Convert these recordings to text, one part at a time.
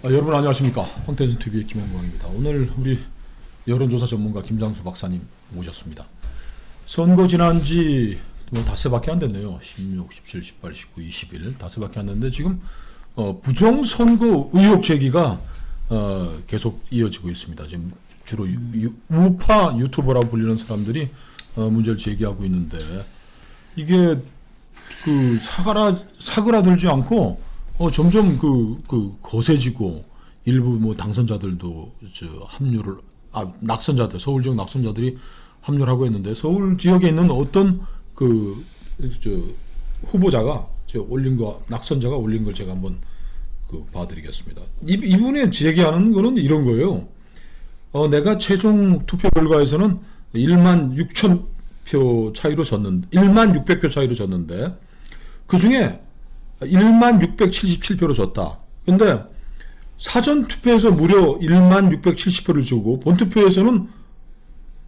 여러분 안녕하십니까. 황태준 TV의 김영광입니다. 오늘 우리 여론조사 전문가 김장수 박사님 모셨습니다. 선거 지난 지 닷새밖에 안 됐네요. 16, 17, 18, 19, 20일 닷새밖에 안 됐는데 지금 부정선거 의혹 제기가 계속 이어지고 있습니다. 지금 주로 우파 유튜버라고 불리는 사람들이 문제를 제기하고 있는데 이게 그 사그라들지 않고 점점 거세지고 일부 당선자들도 합류를 낙선자들 서울 지역 낙선자들이 합류를 하고 있는데 서울 지역에 있는 어떤 후보자가 올린 거 낙선자가 올린 걸 제가 한번 봐드리겠습니다. 이분이 제기하는 거는 이런 거예요. 내가 최종 투표 결과에서는 1만 6천 표 차이로 졌는데 1만 600표 차이로 졌는데 그 중에 1만 677표로 졌다. 근데 사전 투표에서 무려 1만 670표를 주고 본 투표에서는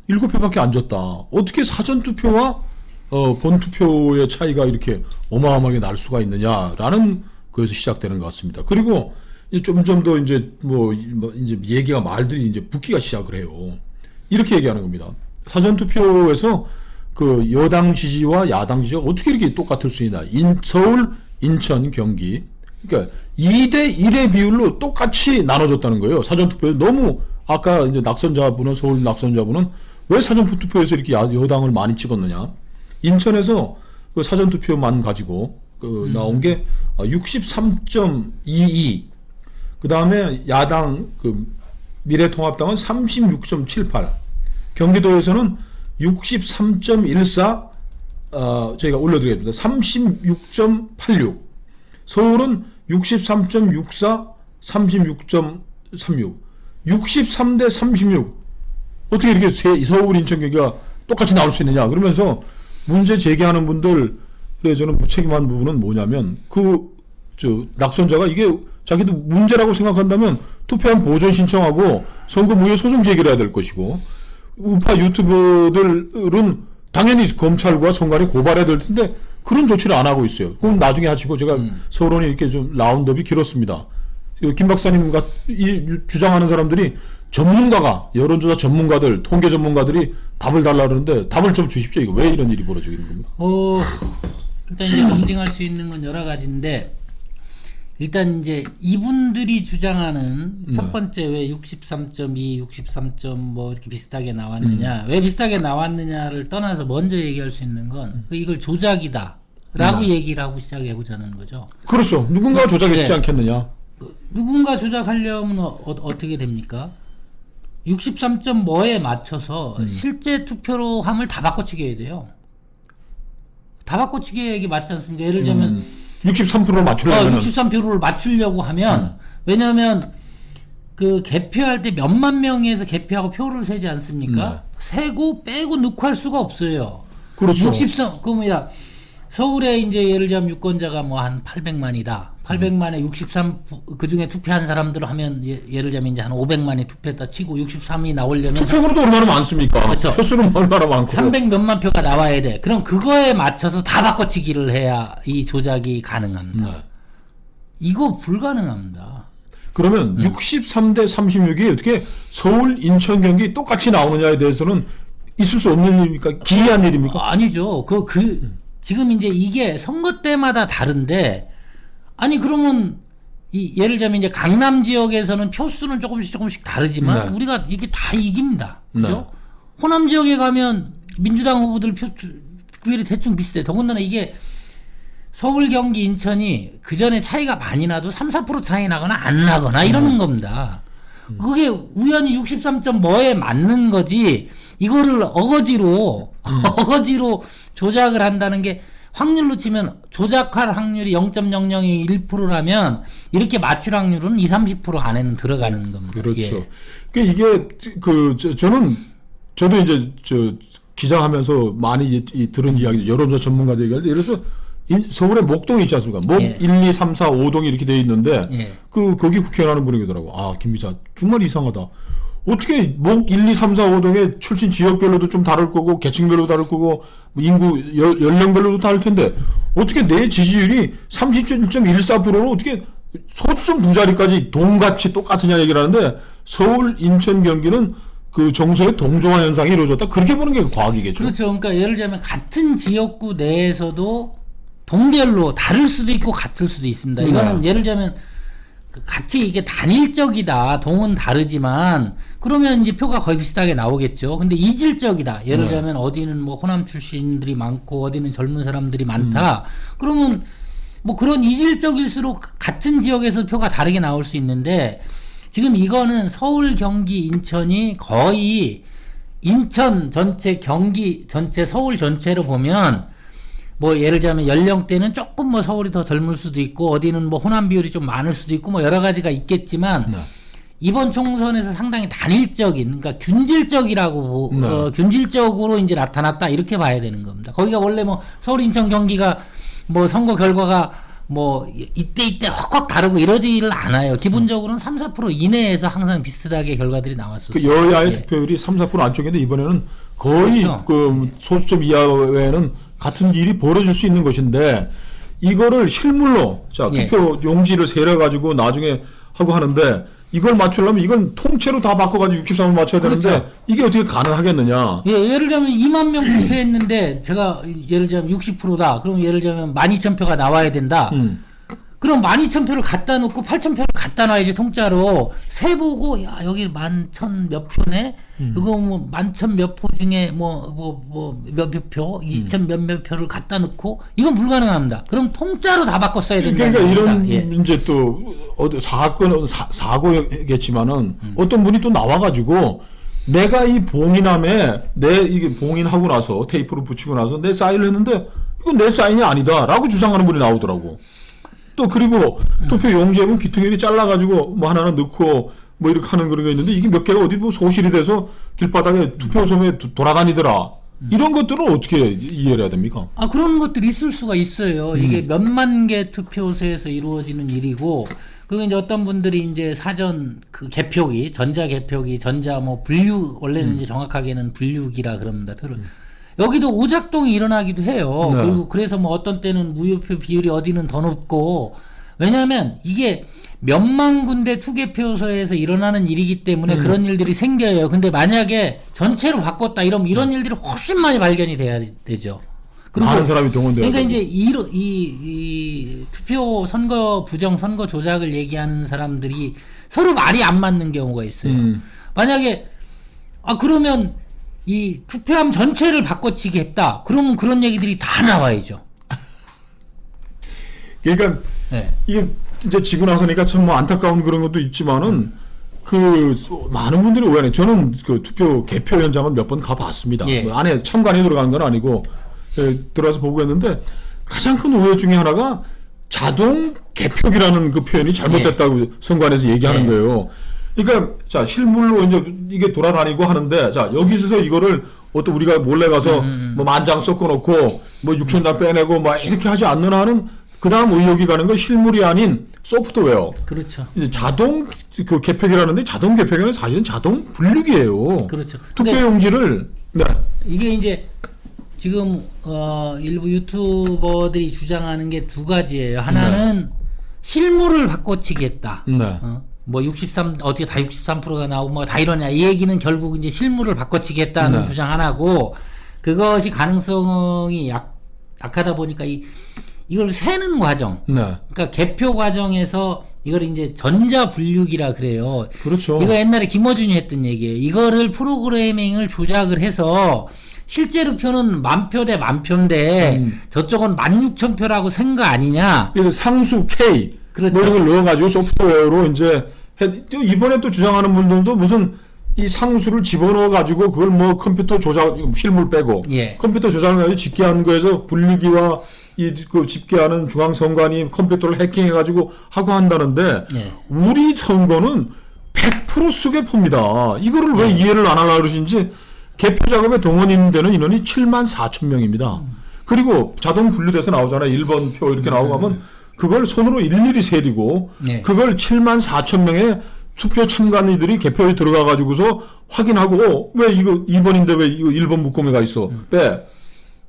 7표밖에 안 졌다. 어떻게 사전 투표와 본 투표의 차이가 이렇게 어마어마하게 날 수가 있느냐라는 거에서 시작되는 것 같습니다. 그리고 점점 더 이제 이제 얘기가 말들이 이제 붙기가 시작을 해요. 이렇게 얘기하는 겁니다. 사전 투표에서 그 여당 지지와 야당 지지가 어떻게 이렇게 똑같을 수 있나? 서울, 인천, 경기. 그러니까 2대 1의 비율로 똑같이 나눠졌다는 거예요. 사전투표에 너무 아까 이제 낙선자분은 서울 낙선자분은 왜 사전투표에서 이렇게 여당을 많이 찍었느냐? 인천에서 그 사전투표만 가지고 나온 게 63.22. 그 다음에 야당 미래통합당은 36.78. 경기도에서는 63.14. 저희가 올려드리겠습니다. 36.86. 서울은 63.64, 36.36. 63대 36. 어떻게 이렇게 서울, 인천, 경기가 똑같이 나올 수 있느냐. 그러면서 문제 제기하는 분들, 저는 무책임한 부분은 뭐냐면, 낙선자가 이게 자기도 문제라고 생각한다면 투표한 보존 신청하고 선거 무효 소송 제기를 해야 될 것이고, 우파 유튜버들은 당연히 검찰과 선관위 고발해야 될 텐데 그런 조치를 안 하고 있어요. 그럼 나중에 하시고 제가 서론이 이렇게 좀 라운드업이 길었습니다. 김 박사님과 주장하는 사람들이 전문가가 여론조사 전문가들 통계 전문가들이 답을 달라 그러는데 답을 좀 주십시오. 이거 왜 이런 일이 벌어지고 있는 겁니까? 일단 이제 검증할 수 있는 건 여러 가지인데 일단 이제 이분들이 주장하는 첫 번째 왜 63.2, 63. 뭐 이렇게 비슷하게 나왔느냐, 왜 비슷하게 나왔느냐를 떠나서 먼저 얘기할 수 있는 건 이걸 조작이다라고 얘기를 하고 시작해 보자는 거죠. 그렇죠. 누군가가 조작했지 않겠느냐. 누군가 조작하려면 어떻게 됩니까? 63. 뭐에 맞춰서 실제 투표로 함을 다 바꿔치기 해야 돼요. 다 바꿔치기 얘기 맞지 않습니까? 예를 들면 63%를 맞추려면 63%를 맞추려고 하면 왜냐하면 그 개표할 때 몇만 명에서 개표하고 표를 세지 않습니까? 세고 빼고 넣고 할 수가 없어요. 그렇죠. 63 그 뭐야 서울에 이제 예를 들면 유권자가 뭐 한 800만이다. 800만에 63 그 중에 투표한 사람들 하면 예를 들면 이제 한 500만이 투표했다 치고 63이 나오려면 투표율도 얼마나 많습니까? 그렇죠. 표수는 얼마나 많고 300 몇만 표가 나와야 돼. 그럼 그거에 맞춰서 다 바꿔치기를 해야 이 조작이 가능합니다. 이거 불가능합니다. 그러면 63대 36이 어떻게 서울, 인천, 경기 똑같이 나오느냐에 대해서는 있을 수 없는 일입니까? 기이한 일입니까? 아니죠. 지금 이제 이게 선거 때마다 다른데 아니 그러면 예를 들면 이제 강남 지역에서는 표수는 조금씩 다르지만 우리가 이게 다 이깁니다. 그죠? 호남 지역에 가면 민주당 후보들 표율이 대충 비슷해. 더군다나 이게 서울, 경기, 인천이 그 전에 차이가 많이 나도 3, 4% 차이 나거나 안 나거나 이러는 겁니다. 그게 우연히 63. 뭐에 맞는 거지 이거를 어거지로 조작을 한다는 게 확률로 치면 조작할 확률이 0.001%라면 이렇게 맞출 확률은 20, 30% 안에는 들어가는 겁니다. 그렇죠. 이게 저도 이제 기자하면서 많이 들은 이야기, 여론조사 전문가들 얘기할 때 예를 들어서 서울에 목동이 있지 않습니까? 1, 2, 3, 4, 5동이 이렇게 돼 있는데 거기 국회의원 하는 분이 계더라고. 김 기자 정말 이상하다. 어떻게 1, 2, 3, 4, 5동의 출신 지역별로도 좀 다를 거고 계층별로도 다를 거고 인구 연령별로도 다를 텐데 어떻게 내 지지율이 37.14%로 어떻게 소수점 두 자리까지 동같이 똑같으냐 얘기를 하는데 서울, 인천, 경기는 그 정서의 동조화 현상이 이루어졌다. 그렇게 보는 게 과학이겠죠. 그렇죠. 그러니까 예를 들자면 같은 지역구 내에서도 동별로 다를 수도 있고 같을 수도 있습니다. 이거는 예를 들자면 같이 이게 단일적이다. 동은 다르지만 그러면 이제 표가 거의 비슷하게 나오겠죠. 근데 이질적이다. 예를 들자면 어디는 뭐 호남 출신들이 많고 어디는 젊은 사람들이 많다. 그러면 뭐 그런 이질적일수록 같은 지역에서 표가 다르게 나올 수 있는데 지금 이거는 서울, 경기, 인천이 거의 인천 전체, 경기 전체, 서울 전체로 보면 뭐 예를 들자면 연령대는 조금 뭐 서울이 더 젊을 수도 있고 어디는 뭐 호남 비율이 좀 많을 수도 있고 뭐 여러 가지가 있겠지만 이번 총선에서 상당히 단일적인 그러니까 균질적이라고 균질적으로 이제 나타났다 이렇게 봐야 되는 겁니다. 거기가 원래 뭐 서울, 인천, 경기가 뭐 선거 결과가 뭐 이때 확 다르고 이러지를 않아요. 기본적으로는 3, 4% 이내에서 항상 비슷하게 결과들이 나왔었어요. 그 여야의 투표율이 3, 4% 안쪽인데 이번에는 거의 그렇죠. 그 소수점 이하외에는 같은 일이 벌어질 수 있는 것인데 이거를 실물로 자 투표 용지를 세려 가지고 나중에 하고 하는데 이걸 맞추려면 이건 통째로 다 바꿔가지고 63을 맞춰야 되는데 그렇죠. 이게 어떻게 가능하겠느냐? 예를 들자면 2만 명 투표했는데 제가 예를 들자면 60%다. 그럼 예를 들자면 12,000표가 나와야 된다. 그럼 12,000표를 갖다 놓고 8,000표를 갖다 놔야지 통짜로 세 보고 야 여기 11,000 몇 표네. 이거 뭐 11,000 몇 표 중에 뭐 몇몇 표, 2,000 몇몇 표를 갖다 놓고 이건 불가능합니다. 그럼 통짜로 다 바꿔 써야 된다. 그러니까 이런 이제 또 어디 사고겠지만은 어떤 분이 또 나와가지고 내가 이 봉인함에 내 이게 봉인하고 나서 테이프를 붙이고 나서 내 사인을 했는데 이건 내 사인이 아니다라고 주장하는 분이 나오더라고. 또 그리고 투표 용지에 보면 귀퉁이를 잘라가지고 뭐 하나는 넣고 뭐 이렇게 하는 그런 게 있는데 이게 몇 개가 어디 뭐 소실이 돼서 길바닥에 투표소에 돌아다니더라. 이런 것들은 어떻게 이해를 해야 됩니까? 아 그런 것들이 있을 수가 있어요. 이게 몇만 개 투표소에서 이루어지는 일이고 그리고 이제 어떤 분들이 이제 사전 그 개표기 전자 개표기 전자 뭐 분류 원래는 이제 정확하게는 분류기라 그럽니다. 표를 여기도 오작동이 일어나기도 해요. 네. 그리고 그래서 뭐 어떤 때는 무효표 비율이 어디는 더 높고 왜냐하면 이게 몇만 군데 투개표소에서 일어나는 일이기 때문에 그런 일들이 생겨요. 근데 만약에 전체로 바꿨다 이러면 이런 일들이 훨씬 많이 발견이 돼야 되죠. 그리고 많은 사람이 동원돼야 그러니까 되고. 이제 이 투표 선거 부정 선거 조작을 얘기하는 사람들이 서로 말이 안 맞는 경우가 있어요. 만약에 그러면 이 투표함 전체를 바꿔치기 했다. 그러면 그런 얘기들이 다 나와야죠. 그러니까 네. 이게 이제 지고 나서니까 참 뭐 안타까운 그런 것도 있지만은 그 많은 분들이 오해하네. 저는 그 투표 개표 현장은 몇 번 가봤습니다. 예. 뭐 안에 참관에 들어간 건 아니고 들어가서 보고 했는데 가장 큰 오해 중에 하나가 자동 개표기라는 그 표현이 잘못됐다고 선관에서 얘기하는 거예요. 그러니까 자 실물로 이제 이게 돌아다니고 하는데 자 여기 있어서 이거를 어떤 우리가 몰래 가서 뭐 만장 섞어놓고 뭐 6,000장 빼내고 막 이렇게 하지 않는 한은 그 다음 의혹이 가는 건 실물이 아닌 소프트웨어. 그렇죠. 이제 자동 그 개표기라는데 자동 개표기는 사실은 자동 분류기예요. 그렇죠. 투표 근데 용지를 네. 이게 이제 지금 일부 유튜버들이 주장하는 게 두 가지예요. 하나는 실물을 바꿔치기 했다. 네. 뭐 63 어떻게 다 63%가 나오고 뭐 다 이러냐 이 얘기는 결국 이제 실물을 바꿔치기 했다는 네. 주장 하나고 그것이 가능성이 약하다 보니까 이걸 세는 과정. 네. 그러니까 개표 과정에서 이걸 이제 전자 분류기라 그래요. 그렇죠. 이거 옛날에 김어준이 했던 얘기예요. 이거를 프로그래밍을 조작을 해서 실제로 표는 10,000표 대 10,000표인데 저쪽은 16,000표라고 센 거 아니냐. 그래서 상수 K 그렇죠. 뭐 이런 걸 넣어가지고 소프트웨어로 이제 또 이번에 또 주장하는 분들도 무슨 이 상수를 집어넣어가지고 그걸 뭐 컴퓨터 조작 실물 빼고 예. 컴퓨터 조작을 가지고 집계한 거에서 분류기와 이 그 집계하는 중앙선관위 컴퓨터를 해킹해가지고 하고 한다는데 예. 우리 선거는 100% 수개표입니다. 이거를 왜 이해를 안 하려고 그러신지 개표 작업에 동원되는 인원이 74,000명입니다. 그리고 자동 분류돼서 나오잖아요. 1번 표 이렇게 나오고 하면 그걸 손으로 일일이 세리고 네. 그걸 74,000명의 투표 참관인들이 개표에 들어가 가지고서 확인하고 왜 이거 2번인데 왜 이거 1번 묶음에가 있어 빼.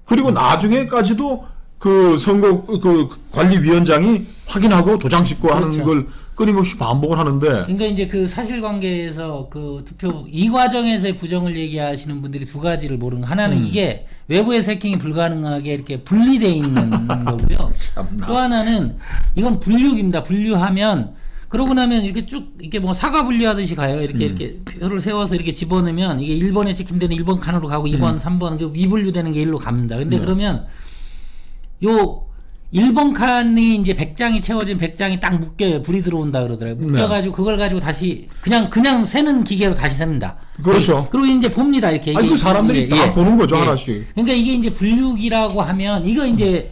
그리고 나중에까지도 그 선거 그 관리위원장이 확인하고 도장 찍고 하는 그렇죠. 걸 끊임없이 반복을 하는데 그러니까 이제 그 사실관계에서 그 투표 이 과정에서의 부정을 얘기하시는 분들이 두 가지를 모르는 거. 하나는 이게 외부에서 해킹이 불가능하게 이렇게 분리돼 있는 거고요. 참나. 또 하나는 이건 분류입니다. 분류하면 그러고 나면 이렇게 쭉 이렇게 뭐 사과 분류하듯이 가요. 이렇게 표를 세워서 이렇게 집어넣으면 이게 1번에 찍힌 데는 1번 칸으로 가고 2번, 3번 그 미분류되는 게 1로 갑니다. 근데 네. 그러면 요 1번 칸이 이제 100장이 채워진 100장이 딱 묶여요. 불이 들어온다 그러더라고요. 묶여가지고 그걸 가지고 다시 그냥 세는 기계로 다시 셉니다. 그렇죠. 그리고 이제 봅니다. 이렇게. 아니, 그 사람들이 다 보는 거죠, 하나씩. 그러니까 이게 이제 분류기라고 하면 이거 이제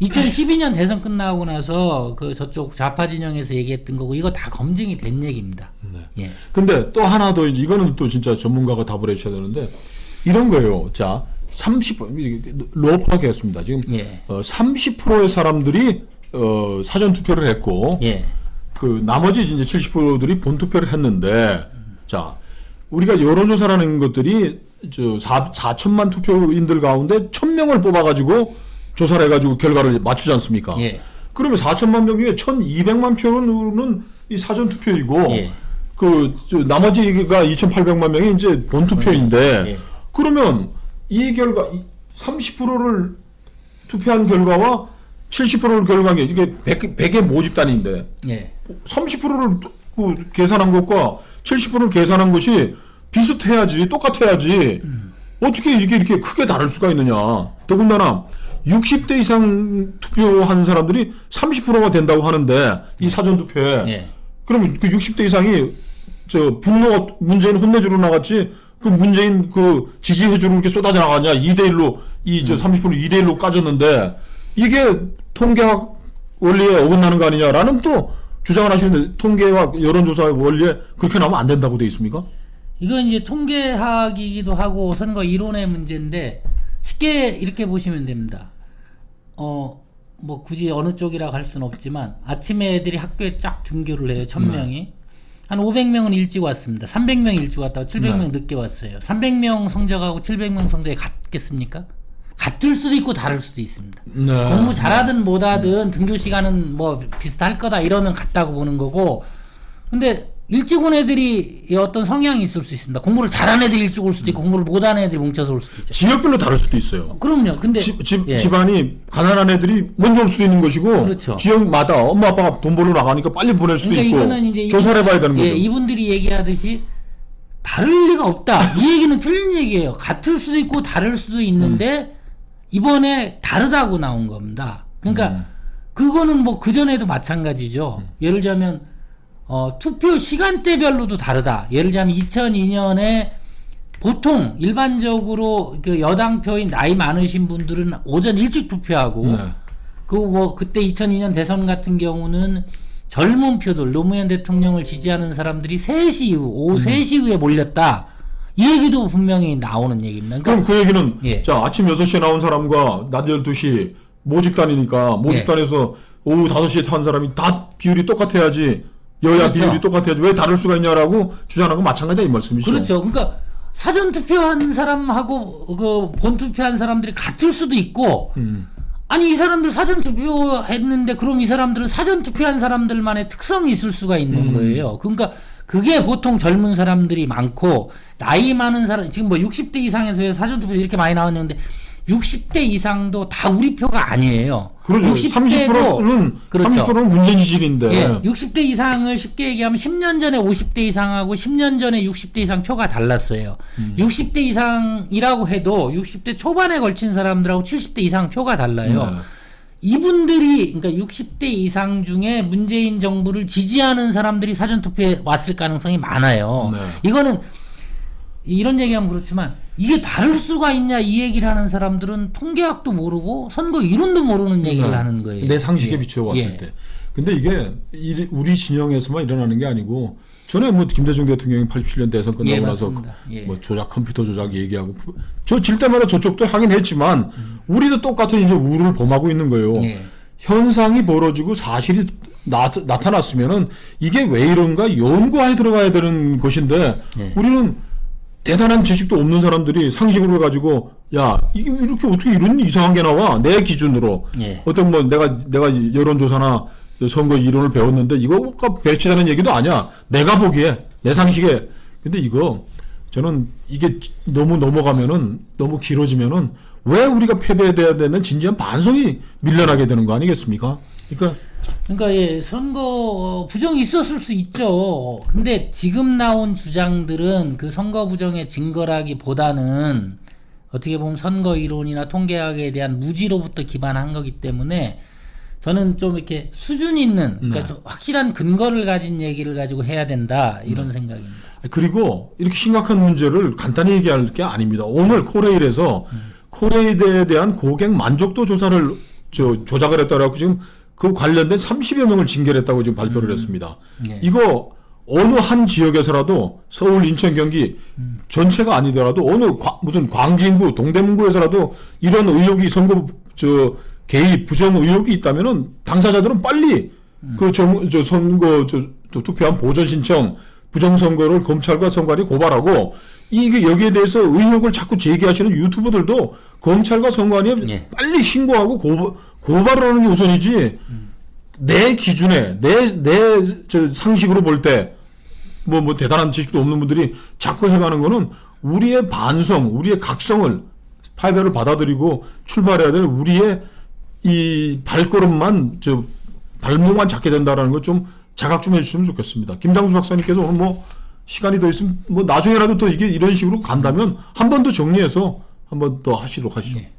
2012년 대선 끝나고 나서 그 저쪽 좌파 진영에서 얘기했던 거고 이거 다 검증이 된 얘기입니다. 네. 예. 근데 또 하나 더 이거는 또 진짜 전문가가 답을 해주셔야 되는데 이런 거예요. 자, 30%로파하겠습니다. 지금 예. 30%의 사람들이 사전 투표를 했고 예. 그 나머지 이제 70%들이 본 투표를 했는데 자, 우리가 여론조사라는 것들이 4천만 투표인들 가운데 1,000명을 뽑아가지고 조사를 해가지고 결과를 맞추지 않습니까? 예. 그러면 4천만 명 중에 1,200만 표는 이 사전 투표이고 예. 나머지가 2,800만 명이 이제 본 투표인데 예. 그러면 이 결과 30%를 투표한 결과와 70%를 결과한 게 이게 100의 모집단인데 예. 30%를 계산한 것과 70%를 계산한 것이 비슷해야지 똑같아야지 어떻게 이렇게 크게 다를 수가 있느냐. 더군다나 60대 이상 투표한 사람들이 30%가 된다고 하는데 이 사전 투표에 예. 그러면 그 60대 이상이 분노가 문재인 혼내주러 나갔지 그 문재인 그 지지해주러 이렇게 쏟아져 나가냐 2대1로 30% 2대1로 까졌는데 이게 통계학 원리에 어긋나는 거 아니냐라는 또 주장을 하시는데 통계와 여론조사 원리에 그렇게 나오면 안 된다고 돼 있습니까? 이건 이제 통계학이기도 하고 선거 이론의 문제인데 쉽게 이렇게 보시면 됩니다. 뭐 굳이 어느 쪽이라고 할 수는 없지만 아침에 애들이 학교에 쫙 등교를 해요. 1,000명이. 한 500명은 일찍 왔습니다. 300명 일찍 왔다고 700명 늦게 왔어요. 300명 성적하고 700명 성적이 같겠습니까? 같을 수도 있고 다를 수도 있습니다. 네. 공부 잘하든 못하든 등교 시간은 뭐 비슷할 거다 이러면 같다고 보는 거고 근데 일찍 온 애들이 어떤 성향이 있을 수 있습니다. 공부를 잘하는 애들이 일찍 올 수도 있고 공부를 못하는 애들이 뭉쳐서 올 수도 있죠. 지역별로 다를 수도 있어요. 그럼요. 근데 예. 집안이 가난한 애들이 먼저 올 수도 있는 것이고 그렇죠. 지역마다 엄마 아빠가 돈 벌러 나가니까 빨리 보낼 수도 그러니까 있고 이거는 이제 조사를 해봐야 되는 거죠. 예, 이분들이 얘기하듯이 다를 리가 없다. 이 얘기는 틀린 얘기예요. 같을 수도 있고 다를 수도 있는데 이번에 다르다고 나온 겁니다. 그러니까 그거는 뭐 그전에도 마찬가지죠. 예를 들자면 투표 시간대별로도 다르다. 예를 들자면 2002년에 보통 일반적으로 그 여당표인 나이 많으신 분들은 오전 일찍 투표하고 네. 그때 2002년 대선 같은 경우는 젊은 표들 노무현 대통령을 지지하는 사람들이 3시 이후 오후 3시 이후에 몰렸다. 이 얘기도 분명히 나오는 얘기입니다. 그럼 그 얘기는 예. 자 아침 6시에 나온 사람과 낮 12시 모집단이니까 모집단에서 오후 5시에 탄 사람이 다 비율이 똑같아야지 여야 그렇죠. 비율이 똑같아야지 왜 다를 수가 있냐라고 주장하는 건 마찬가지다 이 말씀이시죠. 그렇죠. 그러니까 사전 투표한 사람하고 그 본 투표한 사람들이 같을 수도 있고 아니 이 사람들 사전 투표했는데 그럼 이 사람들은 사전 투표한 사람들만의 특성이 있을 수가 있는 거예요. 그러니까 그게 보통 젊은 사람들이 많고 나이 많은 사람 지금 뭐 60대 이상에서 사전 투표 이렇게 많이 나왔는데 60대 이상도 다 우리 표가 아니에요. 그렇죠. 30%는 그렇죠. 30%는 문재인 지지인데. 예, 60대 이상을 쉽게 얘기하면 10년 전에 50대 이상하고 10년 전에 60대 이상 표가 달랐어요. 60대 이상이라고 해도 60대 초반에 걸친 사람들하고 70대 이상 표가 달라요. 네. 이분들이 그러니까 60대 이상 중에 문재인 정부를 지지하는 사람들이 사전투표에 왔을 가능성이 많아요. 네. 이거는 이런 얘기하면 그렇지만 이게 다를 수가 있냐 이 얘기를 하는 사람들은 통계학도 모르고 선거 이론도 모르는 얘기를 하는 거예요. 내 상식에 예. 비추어 봤을 예. 때. 근데 이게 우리 진영에서만 일어나는 게 아니고 전에 뭐 김대중 대통령이 87년 대선 끝나고 예, 나서 맞습니다. 예. 뭐 조작 컴퓨터 조작 얘기하고 저 질 때마다 저쪽도 하긴 했지만 우리도 똑같은 이제 우를 범하고 있는 거예요. 예. 현상이 벌어지고 사실이 나타났으면은 이게 왜 이런가 연구하에 들어가야 되는 것인데 예. 우리는 대단한 지식도 없는 사람들이 상식으로 가지고 야 이게 이렇게 어떻게 이런 이상한 게 나와 내 기준으로 예. 어떤 뭐 내가 여론조사나 선거 이론을 배웠는데 이거가 배치되는 얘기도 아니야. 내가 보기에 내 상식에. 근데 이거 저는 이게 너무 넘어가면은 너무 길어지면은 왜 우리가 패배돼야 되는 진지한 반성이 밀려나게 되는 거 아니겠습니까? 그러니까 예, 선거 부정이 있었을 수 있죠. 근데 지금 나온 주장들은 그 선거 부정의 증거라기보다는 어떻게 보면 선거 이론이나 통계학에 대한 무지로부터 기반한 거기 때문에 저는 좀 이렇게 수준 있는 그러니까 좀 확실한 근거를 가진 얘기를 가지고 해야 된다 이런 생각입니다. 그리고 이렇게 심각한 문제를 간단히 얘기할 게 아닙니다. 오늘 코레일에서 코레일에 대한 고객 만족도 조사를 조작을 했다라고 지금 그 관련된 30여 명을 징계했다고 지금 발표를 했습니다. 예. 이거 어느 한 지역에서라도 서울, 인천, 경기 전체가 아니더라도 무슨 광진구, 동대문구에서라도 이런 의혹이 선거 개입 부정 의혹이 있다면은 당사자들은 빨리 선거 투표한 보전 신청 부정 선거를 검찰과 선관위 고발하고 이게 여기에 대해서 의혹을 자꾸 제기하시는 유튜버들도 검찰과 선관위에 예. 빨리 신고하고 고발을 하는 게 우선이지. 내 기준에 내 상식으로 볼 때 뭐 대단한 지식도 없는 분들이 자꾸 해가는 거는 우리의 반성, 우리의 각성을 파배를 받아들이고 출발해야 될 우리의 이 발걸음만 발목만 잡게 된다라는 걸 좀 자각 좀 해주시면 좋겠습니다. 김장수 박사님께서 오늘 뭐 시간이 더 있으면 뭐 나중에라도 또 이게 이런 식으로 간다면 한 번 더 정리해서 한 번 더 하시도록 하시죠. 예.